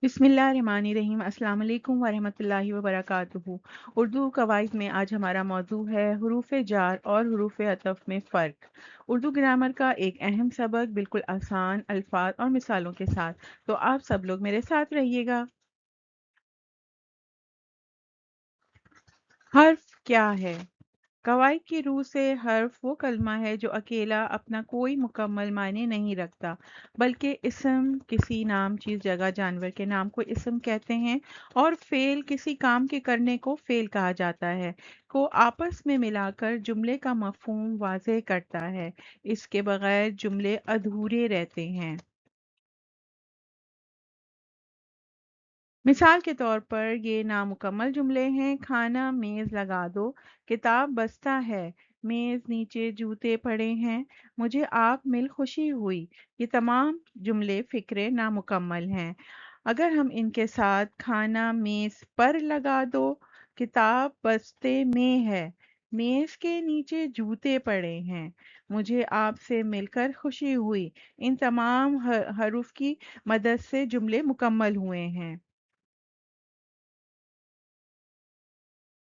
बिस्मिल्लाहिर्रहमानिर्रहीम। अस्सलाम वालेकुम वरहमतुल्लाहि वबरकातुहू। उर्दू कवायद में आज हमारा मौजू है हुरूफ जार और हुरूफ अतफ में फ़र्क। उर्दू ग्रामर का एक अहम सबक बिल्कुल आसान अल्फाज और मिसालों के साथ। तो आप सब लोग मेरे साथ रहिएगा। हर्फ क्या है? कवायद की रूह से हर्फ वो कलमा है जो अकेला अपना कोई मुकम्मल मायने नहीं रखता, बल्कि इस्म किसी नाम, चीज़, जगह, जानवर के नाम को इस्म कहते हैं और फ़ेल किसी काम के करने को फ़ेल कहा जाता है, को आपस में मिलाकर जुमले का मफ़हूम वाज़ेह करता है। इसके बगैर जुमले अधूरे रहते हैं। मिसाल के तौर पर ये नामुकम्मल जुमले हैं: खाना मेज़ लगा दो, किताब बस्ता है, मेज़ नीचे जूते पड़े हैं, मुझे आप मिल खुशी हुई। ये तमाम जुमले फ़िक्रे नामुकम्मल हैं। अगर हम इनके साथ खाना मेज़ पर लगा दो, किताब बस्ते में है, मेज़ के नीचे जूते पड़े हैं, मुझे आपसे मिलकर खुशी हुई, इन तमाम हरूफ की मदद से जुमले मुकम्मल हुए हैं।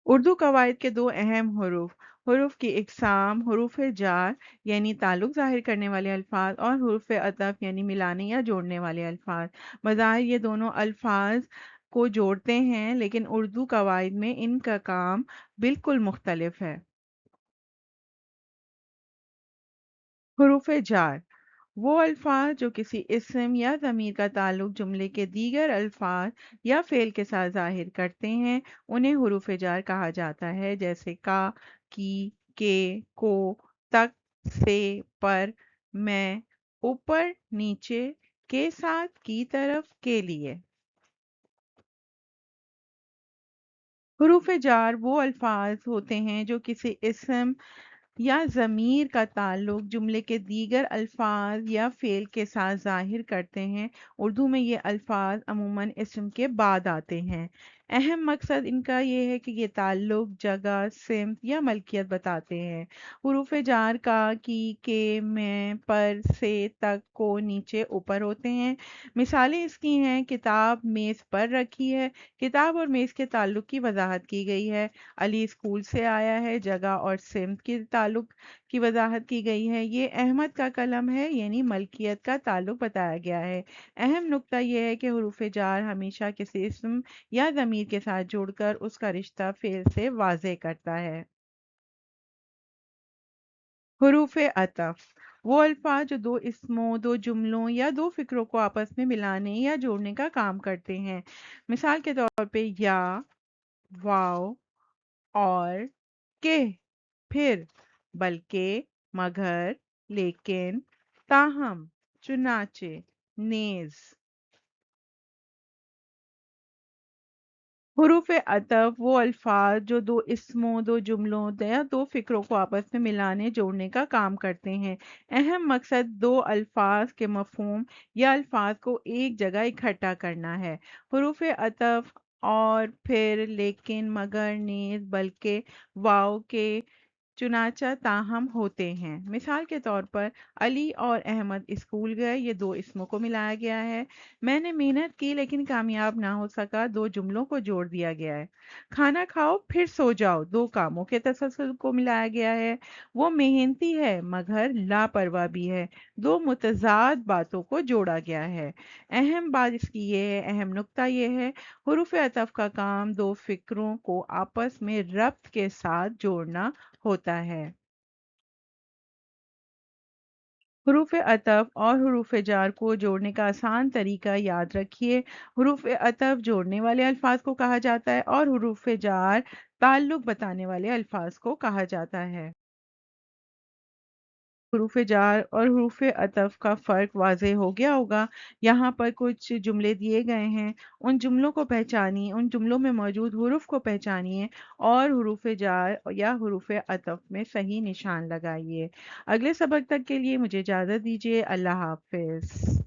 उर्दू कवायद के दो अहम हरूफ, हरूफ की इकसाम, हरूफ जार यानी ताल्लुक ज़ाहिर करने वाले अल्फाज और हरूफ अतफ यानी मिलाने या जोड़ने वाले अल्फाज। बज़ाहिर ये दोनों अल्फाज को जोड़ते हैं, लेकिन उर्दू कवायद में इनका काम बिल्कुल मुख्तलिफ है। हरूफ जार वो अल्फाज जो किसी इस्म या ज़मीर का ताल्लुक जुमले के दीगर अल्फाज या फ़ेल के साथ ज़ाहिर करते हैं, उन्हें हुरूफ जार कहा जाता है, जैसे का, की, के, को, तक, से, पर, मैं, ऊपर, नीचे, के साथ, की तरफ, के लिए। हुरूफ जार वो अल्फाज होते हैं जो किसी इस्म या ज़मीर का ताल्लुक जुमले के दीगर अल्फाज या फ़ेल के साथ ज़ाहिर करते हैं। उर्दू में ये अल्फाज अमूमन इस्म के बाद आते हैं। अहम मकसद इनका ये है कि ये ताल्लुक, जगह, सिमत या मलकियत बताते हैं। हुरूफ जार का, के, में, पर, से, तक, को, नीचे, ऊपर होते हैं। मिसालें इसकी हैं: किताब मेज़ पर रखी है, किताब और मेज़ के ताल्लुक की वजाहत की गई है। अली स्कूल से आया है, जगह और सिमत के ताल्लुक की वजाहत की गई है। ये अहमद का कलम है, यानी मलकियत का ताल्लुक बताया गया है। अहम नुक्ता यह है कि हुरूफ जार हमेशा किसी इस्म या ज़मीर के साथ जुड़कर उसका रिश्ता फेल से वाज़ेह करता है। हुरूफ अतफ वो अल्फाज जो दो इस्मों, दो जुमलों या दो फिक्रों को आपस में मिलाने या जोड़ने का काम करते हैं। मिसाल के तौर पे या, वाव और के, फिर, बल्कि, मगर, लेकिन, ताहम, चुनाचे, नेज। हुरूफ अतफ वो अल्फाज जो दो इस्मों, दो जुमलों या दो फिक्रों को आपस में मिलाने जोड़ने का काम करते हैं। अहम मकसद दो अल्फाज के मफहूम या अल्फाज को एक जगह इकट्ठा करना है। हुरूफ अतफ और, फिर, लेकिन, मगर, नेज, बल्कि, वाव, के, चुनाचा, ताहम होते हैं। मिसाल के तौर पर अली और अहमद स्कूल गए, ये दो इसमों को मिलाया गया है। मैंने मेहनत की लेकिन कामयाब ना हो सका, दो जुमलों को जोड़ दिया गया है। खाना खाओ फिर सो जाओ, दो कामों के तसलसल को मिलाया गया है। वो मेहनती है मगर लापरवाह भी है, दो मुतजाद बातों को जोड़ा गया है। अहम बात इसकी ये है, अहम नुक्ता ये है, हुरूफ अतफ का काम दो फिक्रों को आपस में रब्त के साथ जोड़ना होता है। हुरूफ अतफ और हुरूफ जार को जोड़ने का आसान तरीका याद रखिए। हुरूफ अतफ जोड़ने वाले अल्फाज को कहा जाता है और हुरूफ जार ताल्लुक बताने वाले अल्फाज को कहा जाता है। हुरूफ जार और हुरूफ अतफ का फ़र्क वाज़ेह हो गया होगा। यहाँ पर कुछ जुमले दिए गए हैं, उन जुमलों को पहचानिए, उन जुमलों में मौजूद हुरूफ को पहचानिए और हुरूफ जार या हुरूफ अतफ में सही निशान लगाइए। अगले सबक तक के लिए मुझे इजाज़त दीजिए। अल्लाह हाफ़िज़।